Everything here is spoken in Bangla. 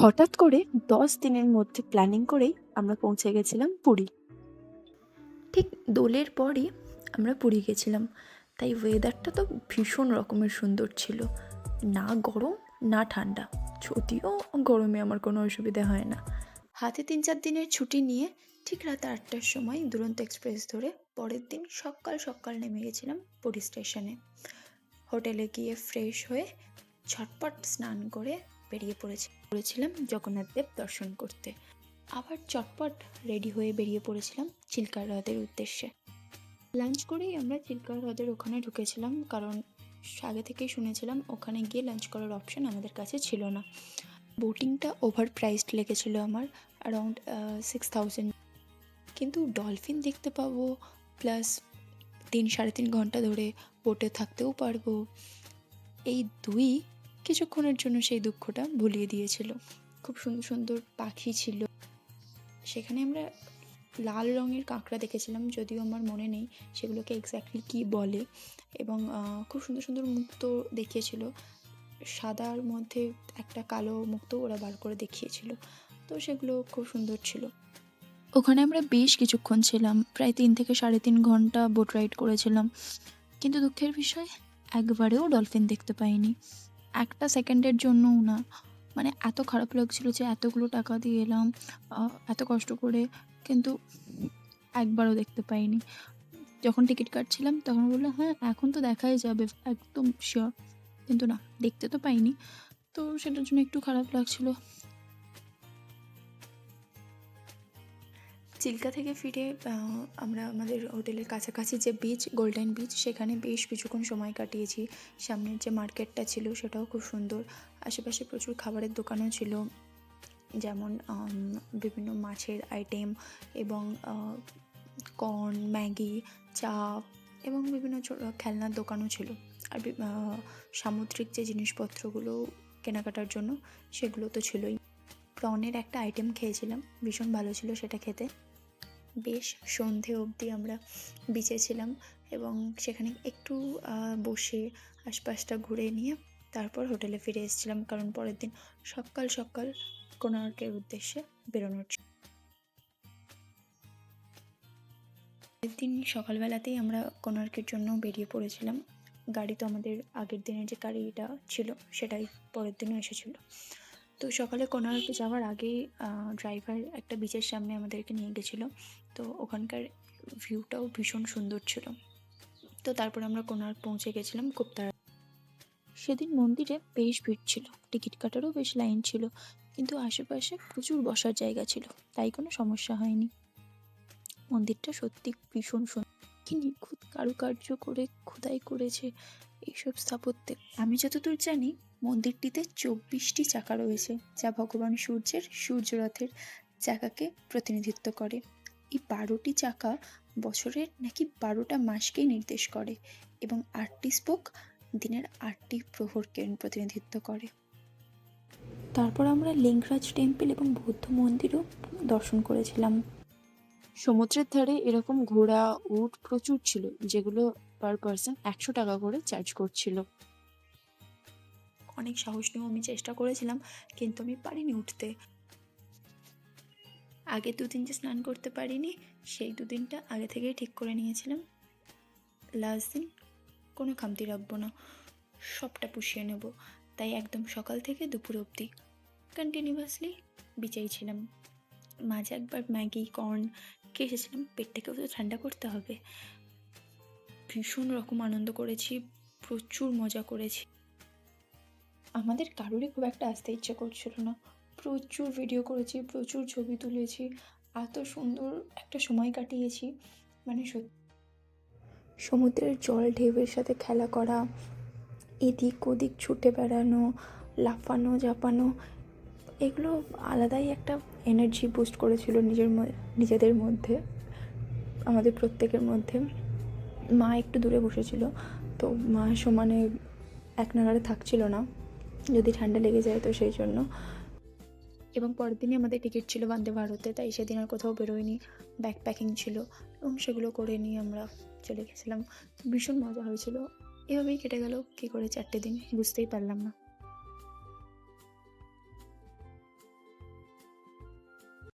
হঠাৎ করে ১০ দিনের মধ্যে প্ল্যানিং করেই আমরা পৌঁছে গেছিলাম পুরী। ঠিক দোলের পরই আমরা পুরী গেছিলাম। তাই ওয়েদারটা তো ভীষণ রকমের সুন্দর ছিল। না গরম না ঠান্ডা। যদিও গরমে আমার কোনো অসুবিধা হয় না। হাতে ৩-৪ দিনের ছুটি নিয়ে ঠিক রাত ৮টার সময় দুরন্ত এক্সপ্রেস ধরে পরের দিন সকাল সকাল নেমে গেছিলাম পুরী স্টেশনে। হোটেলে গিয়ে ফ্রেশ হয়ে ঝটপট স্নান করে বেরিয়ে পড়েছিলাম জগন্নাথ দেব দর্শন করতে। আবার চটপট রেডি হয়ে বেরিয়ে পড়েছিলাম চিল্কা হ্রদের উদ্দেশ্যে। লাঞ্চ করেই আমরা চিল্কা হ্রদের ওখানে ঢুকেছিলাম, কারণ আগে থেকেই শুনেছিলাম ওখানে গিয়ে লাঞ্চ করার অপশন আমাদের কাছে ছিল না। বোটিংটা ওভার প্রাইসড লেগেছিল আমার, অ্যারাউন্ড 6000। কিন্তু ডলফিন দেখতে পাবো, প্লাস ৩-৩.৫ ঘন্টা ধরে বোটে থাকতেও পারবো, এই দুই কিছুক্ষণের জন্য সেই দুঃখটা ভুলিয়ে দিয়েছিল। খুব সুন্দর সুন্দর পাখি ছিল সেখানে। আমরা লাল রঙের কাঁকড়া দেখেছিলাম, যদিও আমার মনে নেই সেগুলোকে এক্স্যাক্টলি কী বলে, এবং খুব সুন্দর সুন্দর মুক্ত দেখিয়েছিল। সাদার মধ্যে একটা কালো মুক্ত ওরা বার করে দেখিয়েছিল, তো সেগুলো খুব সুন্দর ছিল। ওখানে আমরা বেশ কিছুক্ষণ ছিলাম, প্রায় ৩ থেকে ৩.৫ ঘন্টা বোট রাইড করেছিলাম। কিন্তু দুঃখের বিষয়, একবারেও ডলফিন দেখতে পাইনি, একটা সেকেন্ডের জন্যও না। মানে এত খারাপ লাগছিল যে এতগুলো টাকা দিয়ে এলাম, এত কষ্ট করে, কিন্তু একবারও দেখতে পাইনি। যখন টিকিট কাটছিলাম তখন বললো, হ্যাঁ এখন তো দেখাই যাবে, একদম শিওর, কিন্তু না, দেখতে তো পাইনি। তো সেটার জন্য একটু খারাপ লাগছিল। চিল্কা থেকে ফিরে আমরা আমাদের হোটেলের কাছাকাছি যে বিচ, গোল্ডেন বিচ, সেখানে বেশ কিছুক্ষণ সময় কাটিয়েছি। সামনের যে মার্কেটটা ছিল সেটাও খুব সুন্দর। আশেপাশে প্রচুর খাবারের দোকানও ছিল, যেমন বিভিন্ন মাছের আইটেম এবং কর্ন, ম্যাগি, চা এবং বিভিন্ন খেলনার দোকানও ছিল। আর সামুদ্রিক যে জিনিসপত্রগুলো কেনাকাটার জন্য সেগুলো তো ছিলই। প্রনের একটা আইটেম খেয়েছিলাম, ভীষণ ভালো ছিল সেটা খেতে। বেশ সন্ধে অবধি আমরা বিচে ছিলাম এবং সেখানে একটু বসে আশপাশটা ঘুরে নিয়ে তারপর হোটেলে ফিরে এসেছিলাম, কারণ পরের দিন সকাল সকাল কোণার্কের উদ্দেশ্যে বেরোনোর ছিল। পরের দিন সকালবেলাতেই আমরা কোণার্কের জন্য বেরিয়ে পড়েছিলাম। গাড়ি তো আমাদের আগের দিনের যে গাড়িটা ছিল সেটাই পরের দিনও এসেছিল। তো সকালে কোণার্কে যাওয়ার আগেই ড্রাইভার একটা বিচের সামনে আমাদেরকে নিয়ে গেছিলো, তো ওখানকার ভিউটাও ভীষণ সুন্দর ছিল। তো তারপর আমরা কোণার্ক পৌঁছে গেছিলাম খুব সেদিন মন্দিরে বেশ ভিড় ছিল, টিকিট কাটারও বেশ লাইন ছিল, কিন্তু আশেপাশে প্রচুর বসার জায়গা ছিল, তাই কোনো সমস্যা হয়নি। মন্দিরটা সত্যি ভীষণ সুন্দর, কি নিখুঁত কারুকার্য করে খোদাই করেছে এইসব স্থাপত্যে। আমি যতদূর জানি মন্দিরটিতে ২৪টি চাকা রয়েছে, যা ভগবান সূর্যের সূর্যরথের চাকাকে প্রতিনিধিত্ব করে। এই ১২টি চাকা বছরের নাকি ১২টা মাসকেই নির্দেশ করে, এবং ৮টি স্পোক দিনের ৮টি প্রহরকে প্রতিনিধিত্ব করে। তারপর আমরা লিঙ্গরাজ টেম্পল এবং বৌদ্ধ মন্দিরও দর্শন করেছিলাম। সমুদ্রের ধারে এরকম ঘোড়া, উট প্রচুর ছিল, যেগুলো পার পারসন ১০০ টাকা করে চার্জ করছিল। অনেক সাহস নিয়েও আমি চেষ্টা করেছিলাম, কিন্তু আমি পারিনি উঠতে। আগে ২ দিন যে স্নান করতে পারিনি, সেই ২ দিনটা আগে থেকেই ঠিক করে নিয়েছিলাম। লাস্ট দিন কোনো খামতি রাখবো না, সবটা পুষিয়ে নেব। তাই একদম সকাল থেকে দুপুর অবধি কন্টিনিউয়াসলি বিচেই ছিলাম। মাঝে একবার ম্যাগি, কর্ন খেয়ে এসেছিলাম, পেটটাকেও তো ঠান্ডা করতে হবে। ভীষণ রকম আনন্দ করেছি, প্রচুর মজা করেছি। আমাদের কারোরই খুব একটা আসতে ইচ্ছে করছিল না, প্রচুর ভিডিও করেছি, প্রচুর ছবি তুলেছি, এত সুন্দর একটা সময় কাটিয়েছি, মানে সত্যি। সমুদ্রের জল ঢেউয়ের সাথে খেলা করা, এদিক ওদিক ছুটে বেড়ানো, লাফানো ঝাঁপানো, এগুলো আলাদাই একটা এনার্জি বুস্ট করেছিল নিজেদের মধ্যে, আমাদের প্রত্যেকের মধ্যে। মা একটু দূরে বসেছিল, তো মা সমানে এক নাগাড়ে থাকছিল না, যদি ঠান্ডা লেগে যায় তো সেই জন্য। এবং পরের দিনই আমাদের টিকিট ছিল বন্দে ভারতে, তাই সেদিন আর কোথাও বেরোয়নি, ব্যাগ প্যাকিং ছিল এবং সেগুলো করে নিয়ে আমরা চলে গেছিলাম। ভীষণ মজা হয়েছিল। এভাবেই কেটে গেল কী করে ৪টে দিন, বুঝতেই পারলাম না।